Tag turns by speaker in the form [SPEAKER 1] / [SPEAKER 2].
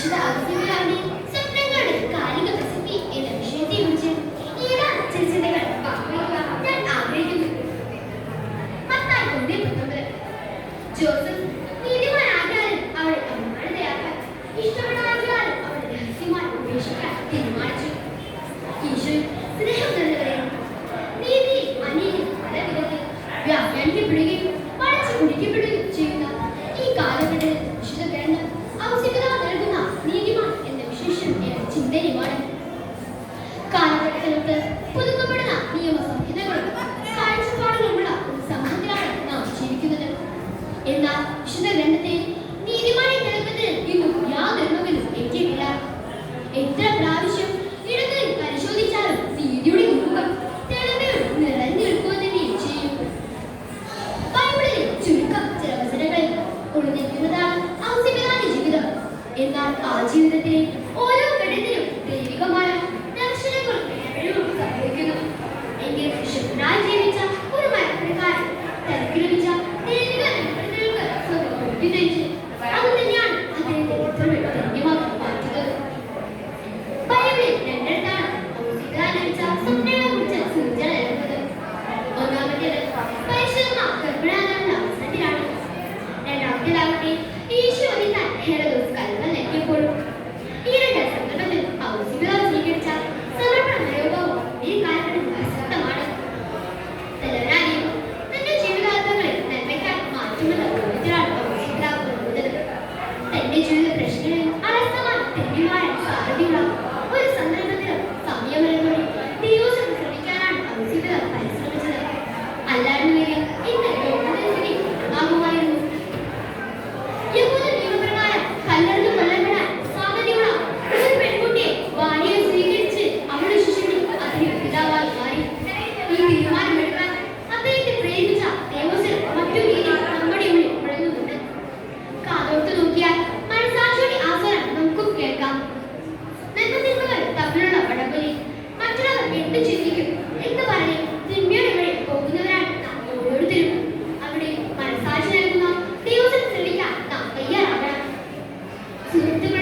[SPEAKER 1] വിശുദ്ധ ഔസേപ്പിയാവിന്റെ സ്വപ്നങ്ങളുടെ കാലിക പ്രസക്തി എന്ന വിഷയത്തെക്കുറിച്ച് ഏതാനും ചില ചിന്തകൾ പങ്കുവയ്ക്കാൻ ഞാൻ ആഗ്രഹിക്കുന്നു. മത്തായി 1:19. ജോസഫ് നീതിമാനാകിയാലും അവളെ അപമാനിതയാക്കാൻ, ഇഷ്ടപ്പെടാകിയാലും അവളെ രഹസ്യമായി ഉപേക്ഷിക്കാൻ തീരുമാനിച്ചു. ഈശോ സ്നേഹം നിറഞ്ഞവരെ, നീതി അനീതി പല വിധത്തിൽ വ്യാഖ്യാനിക്കപ്പെടുകയും വളച്ചു കുടിക്കപ്പെടുകയും ചെയ്യുന്ന ഈ കാലഘട്ടത്തിൽ വിശുദ്ധ ഗ്രന്ഥം ഔസേപ്പിതാവ് നൽകുന്ന നീതിമാൻ എന്ന വിശേഷം ഏറെ ചിന്തനീയമാണ്. കാലഘട്ടത്തിനൊത്ത് പുതുക്കപ്പെടുന്ന നിയമസംഹിതകളും കാഴ്ചപ്പാടുകളുമുള്ള ഒരു സമൂഹത്തിലാണ് നാം ജീവിക്കുന്നത്. എന്നാൽ വിശുദ്ധ ഗ്രന്ഥത്തെ നീതിമാനെ തിളക്കത്തിൽ ഇന്നും യാതൊരു മകനും എത്തിയിട്ടില്ല. എത്ര പ്രാവശ്യം ഇടത്തിൽ പരിശോധിച്ചാലും നീതിയുടെ മുഖം തെളിമയോട് നിറഞ്ഞു നിൽക്കുക തന്നെ ചെയ്യും. ബൈബിളിലെ ചുരുക്കം ചില വചനങ്ങളിൽ ഒളിഞ്ഞിരിക്കുന്നതാണ് ഔസേപ്പിതാവിന്റെ ജീവിതം. എന്നാൽ ആ ജീവിതത്തിലെ ഓരോ ഘട്ടത്തിലും ദൈവികമായ ദർശനങ്ങൾ സംഭവിക്കുന്നു. എങ്കിലും വിശുദ്ധനായി ജീവിച്ച ഒരു മരപ്പണിക്കാരൻ തനിക്ക് ലഭിച്ച ദൈവിക അനുഗ്രഹങ്ങൾക്ക് സ്വന്തം തെറ്റിദ്ധരിച്ച് അത് തന്നെയാണ് അദ്ദേഹത്തെ ഇത്രമേൽ ധന്യമാക്കി മാറ്റുന്നത്. ബൈബിളിൽ രണ്ടിടത്താണ് ഔസേപ്പിതാവിന് ലഭിച്ച സ്വപ്നങ്ങളെക്കുറിച്ച് സൂചന നൽകുന്നത്. ഒന്നാമത്തേത് പരിശുദ്ധ ഗർഭിണിയാകാനുള്ള അവസരത്തിലാണ്. രണ്ടാമത്തേതാകട്ടെ ഈശോ വധിക്കാൻ ഹെരോദോസ് കൽപ്പന നൽകിയപ്പോഴും. ഈ രണ്ട് സന്ദർഭത്തിൽ ഔസേപ്പിതാവ് സ്വീകരിച്ച സമർപ്പണ മനോഭാവം ഈ കാലഘട്ടത്തിൽ പ്രസക്തമാണ്. തലവനായും തന്റെ ജീവിതാർത്ഥങ്ങളെ നന്മയ്ക്കായി മാറ്റുമെന്ന ബോധ്യത്തിലാണ് ഔസേപ്പിതാവ് പോകുന്നത്. തന്റെ ജീവിത പ്രശ്നങ്ങളിൽ അലസമായി തെറ്റുമാറാൻ സാധ്യതയുള്ള ഒരു സന്ദർഭത്തിലും സംയമനത്തോടെ ദൈവം ശ്രമിക്കാനാണ് ഔസേപ്പിതാവ് പരിശ്രമിച്ചത്. അല്ലായിരുന്നെങ്കിൽ ഇന്ന് ലോകത്തിന്റെ സ്ഥിതി ആകുമായിരുന്നു. യഹൂദ നിയമപ്രകാരം കല്ലെറിഞ്ഞു കൊല്ലപ്പെടാൻ സാധ്യതയുള്ള ഒരു പെൺകുട്ടിയെ ഭാര്യയെ സ്വീകരിച്ച് അവളുടെ ശിശുവിനെ അതിന് പിതാവായി മാറി. ഈ തീരുമാനമെടുക്കാൻ അദ്ദേഹത്തെ പ്രേരിപ്പിച്ച ദൈവത്തിൽ മറ്റു രീതി നമ്മുടെ ഉള്ളിൽ മുഴങ്ങുന്നുണ്ട്. കാതോർത്ത് നോക്കിയാൽ മനസാക്ഷിയുടെ ആസനം നമുക്കും കേൾക്കാം. നന്മതിന്മകൾ തമ്മിലുള്ള വടംവലി, മറ്റുള്ളവർ എന്ത് ചിന്തിക്കും എന്ന് പറഞ്ഞ് തിന്മയുടെ വഴി പോകുന്നവരാണ് നാം ഓരോരുത്തരും. അവിടെ മനസാക്ഷി നൽകുന്ന ദൈവത്തിൽ ശ്രമിക്കാൻ നാം തയ്യാറാകണം. സുഹൃത്തുക്കളെ,